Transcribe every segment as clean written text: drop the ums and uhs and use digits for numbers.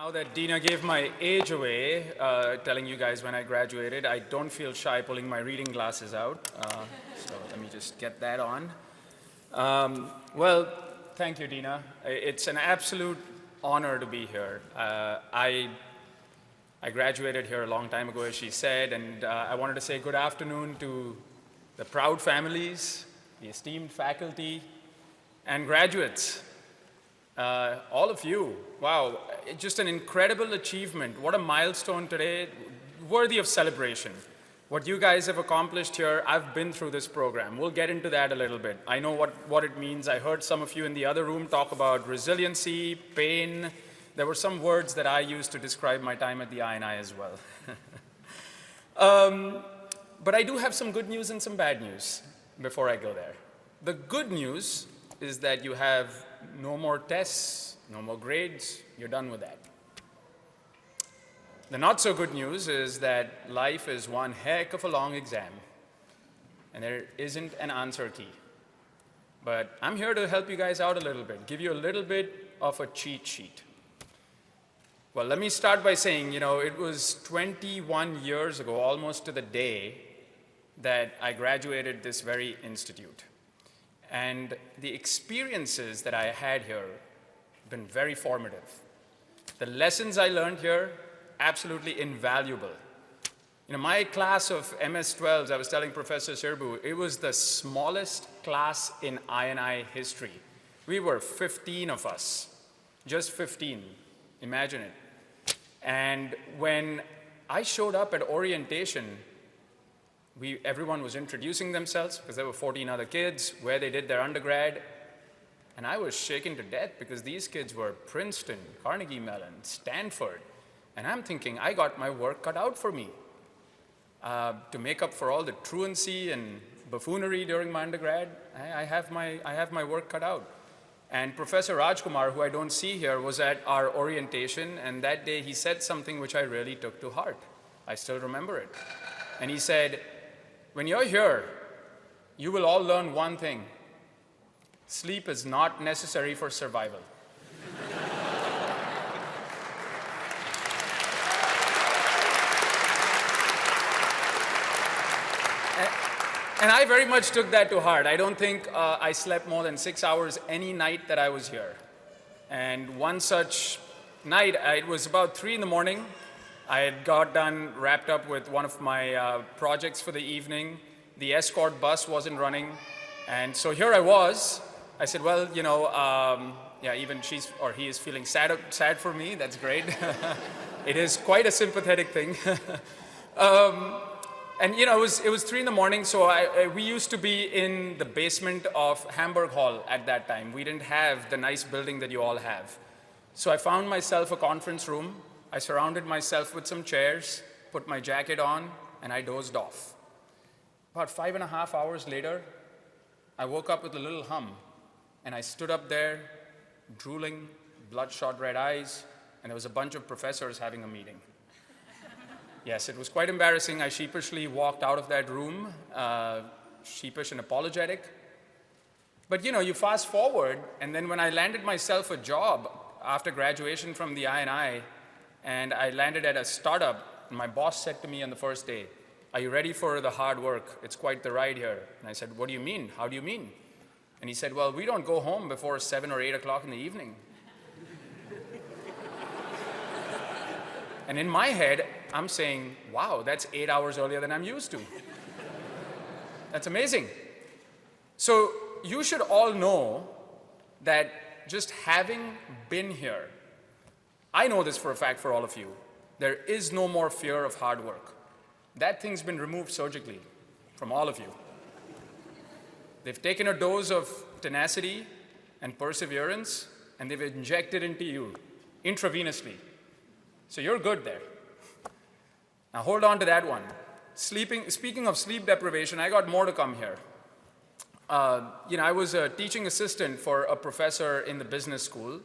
Now that Dina gave my age away, telling you guys when I graduated, I don't feel shy pulling my reading glasses out. So let me just get that on. Well, thank you, Dina. It's an absolute honor to be here. I graduated here a long time ago, as she said, and I wanted to say good afternoon to the proud families, the esteemed faculty, and graduates. All of you, wow, just an incredible achievement. What a milestone today, worthy of celebration. What you guys have accomplished here, I've been through this program. We'll get into that a little bit. I know what it means. I heard some of you in the other room talk about resiliency, pain. There were some words that I used to describe my time at the INI as well. But I do have some good news and some bad news before I go there. The good news is that you have no more tests, no more grades, you're done with that. The not so good news is that life is one heck of a long exam, and there isn't an answer key. But I'm here to help you guys out a little bit, give you a little bit of a cheat sheet. Well, let me start by saying, it was 21 years ago, almost to the day, that I graduated this very institute. And the experiences that I had here have been very formative. The lessons I learned here, absolutely invaluable. My class of MS-12s, I was telling Professor Sirbu, it was the smallest class in INI history. We were 15 of us, just 15, imagine it. And when I showed up at orientation, everyone was introducing themselves because there were 14 other kids, where they did their undergrad. And I was shaken to death because these kids were Princeton, Carnegie Mellon, Stanford. And I'm thinking, I got my work cut out for me to make up for all the truancy and buffoonery during my undergrad. I have my work cut out. And Professor Rajkumar, who I don't see here, was at our orientation. And that day he said something which I really took to heart. I still remember it. And he said, when you're here, you will all learn one thing. Sleep is not necessary for survival. And I very much took that to heart. I don't think I slept more than 6 hours any night that I was here. And one such night, it was about 3 in the morning. I had got done, wrapped up with one of my projects for the evening. The escort bus wasn't running. And so here I was. I said, well, even he is feeling sad for me. That's great. It is quite a sympathetic thing. And it was 3 in the morning, so we used to be in the basement of Hamburg Hall at that time. We didn't have the nice building that you all have. So I found myself a conference room. I surrounded myself with some chairs, put my jacket on, and I dozed off. About 5.5 hours later, I woke up with a little hum, and I stood up there, drooling, bloodshot red eyes, and there was a bunch of professors having a meeting. Yes, it was quite embarrassing. I sheepishly walked out of that room, sheepish and apologetic. But you fast forward, and then when I landed myself a job after graduation from the INI, and I landed at a startup, and my boss said to me on the first day, are you ready for the hard work? It's quite the ride here. And I said, what do you mean? How do you mean? And he said, well, we don't go home before 7 or 8 o'clock in the evening. And in my head, I'm saying, wow, that's 8 hours earlier than I'm used to. That's amazing. So you should all know that just having been here, I know this for a fact for all of you, there is no more fear of hard work. That thing's been removed surgically from all of you. They've taken a dose of tenacity and perseverance, and they've injected into you intravenously. So you're good there. Now hold on to that one. Speaking of sleep deprivation, I got more to come here. I was a teaching assistant for a professor in the business school.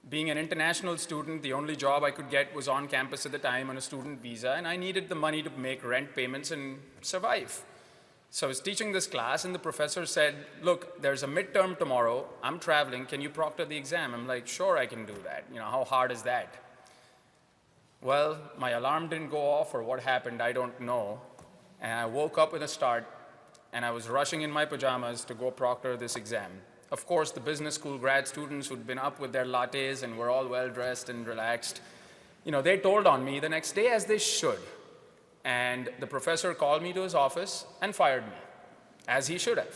Being an international student, the only job I could get was on campus at the time on a student visa, and I needed the money to make rent payments and survive. So I was teaching this class, and the professor said, look, there's a midterm tomorrow. I'm traveling. Can you proctor the exam? I'm like, sure, I can do that. How hard is that? Well, my alarm didn't go off, or what happened, I don't know. And I woke up with a start, and I was rushing in my pajamas to go proctor this exam. Of course, the business school grad students who'd been up with their lattes and were all well-dressed and relaxed, they told on me the next day, as they should. And the professor called me to his office and fired me, as he should have.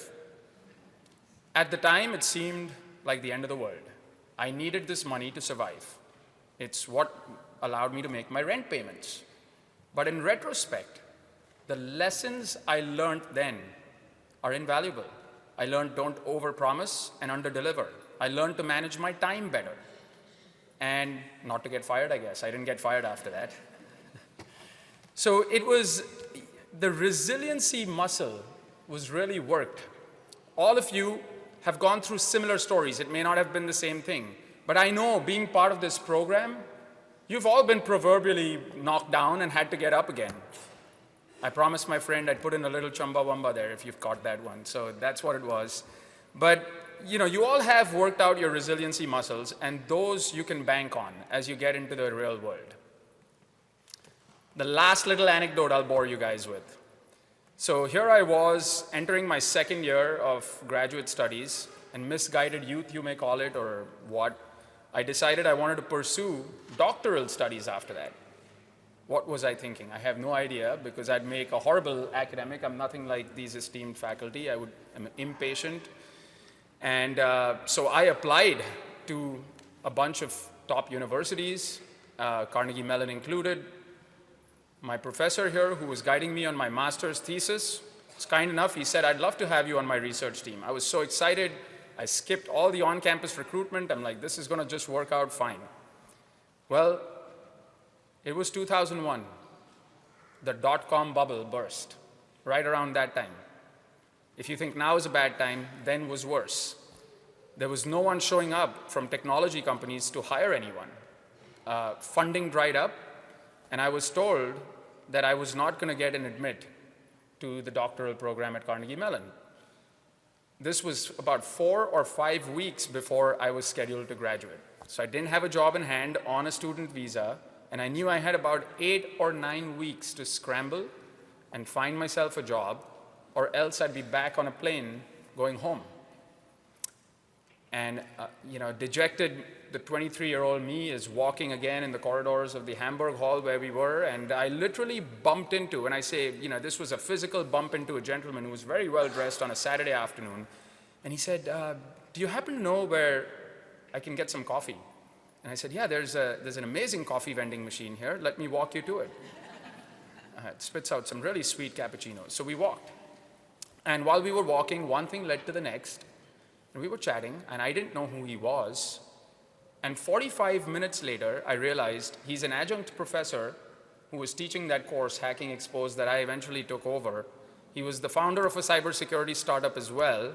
At the time, it seemed like the end of the world. I needed this money to survive. It's what allowed me to make my rent payments. But in retrospect, the lessons I learned then are invaluable. I learned don't overpromise and underdeliver. I learned to manage my time better. And not to get fired, I guess. I didn't get fired after that. So it was, the resiliency muscle was really worked. All of you have gone through similar stories. It may not have been the same thing. But I know, being part of this program, you've all been proverbially knocked down and had to get up again. I promised my friend I'd put in a little chumbawamba there if you've caught that one. So that's what it was. But you all have worked out your resiliency muscles, and those you can bank on as you get into the real world. The last little anecdote I'll bore you guys with. So here I was entering my second year of graduate studies, and misguided youth, you may call it, or what. I decided I wanted to pursue doctoral studies after that. What was I thinking? I have no idea, because I'd make a horrible academic. I'm nothing like these esteemed faculty. I'm impatient. And so I applied to a bunch of top universities, Carnegie Mellon included. My professor here, who was guiding me on my master's thesis, was kind enough. He said, I'd love to have you on my research team. I was so excited. I skipped all the on-campus recruitment. I'm like, this is going to just work out fine. Well, it was 2001. The dot-com bubble burst right around that time. If you think now is a bad time, then was worse. There was no one showing up from technology companies to hire anyone. Funding dried up, and I was told that I was not going to get an admit to the doctoral program at Carnegie Mellon. This was about 4 or 5 weeks before I was scheduled to graduate. So I didn't have a job in hand on a student visa, and I knew I had about 8 or 9 weeks to scramble and find myself a job, or else I'd be back on a plane going home. And dejected, the 23-year-old me is walking again in the corridors of the Hamburg Hall where we were, and I literally bumped into, and I say, this was a physical bump into a gentleman who was very well dressed on a Saturday afternoon, and he said, do you happen to know where I can get some coffee? And I said, yeah, there's an amazing coffee vending machine here. Let me walk you to it. It spits out some really sweet cappuccinos. So we walked. And while we were walking, one thing led to the next. And we were chatting, and I didn't know who he was. And 45 minutes later, I realized he's an adjunct professor who was teaching that course, Hacking Exposed, that I eventually took over. He was the founder of a cybersecurity startup as well,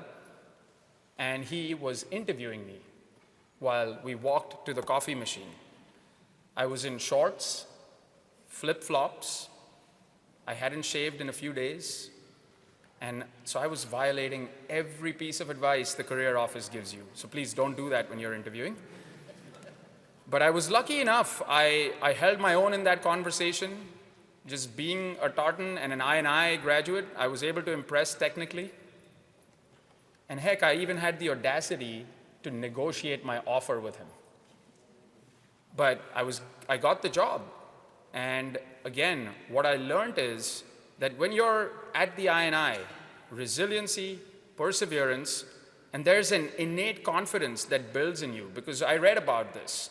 and he was interviewing me while we walked to the coffee machine. I was in shorts, flip-flops. I hadn't shaved in a few days. And so I was violating every piece of advice the career office gives you. So please don't do that when you're interviewing. But I was lucky enough. I held my own in that conversation. Just being a tartan and an I&I graduate, I was able to impress technically. And heck, I even had the audacity to negotiate my offer with him. But I got the job. And again, what I learned is that when you're at the I&I, resiliency, perseverance, and there's an innate confidence that builds in you, because I read about this.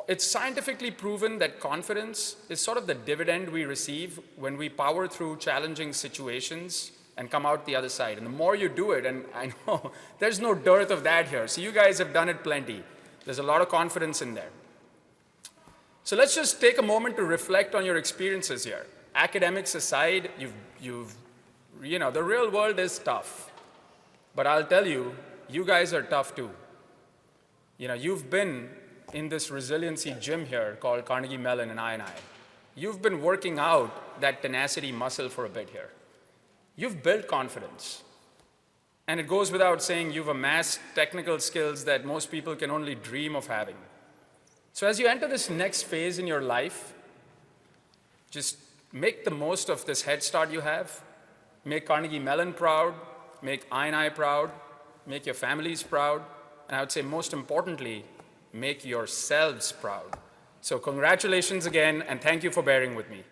It's scientifically proven that confidence is sort of the dividend we receive when we power through challenging situations and come out the other side. And the more you do it, and I know there's no dearth of that here, so you guys have done it plenty. There's a lot of confidence in there. So let's just take a moment to reflect on your experiences here. Academics aside, the real world is tough. But I'll tell you, you guys are tough too. You've been in this resiliency gym here called Carnegie Mellon and I&I. You've been working out that tenacity muscle for a bit here. You've built confidence. And it goes without saying you've amassed technical skills that most people can only dream of having. So as you enter this next phase in your life, Just make the most of this head start you have. Make Carnegie Mellon proud, make I&I proud, make your families proud, and I would say most importantly, make yourselves proud. So congratulations again, and thank you for bearing with me.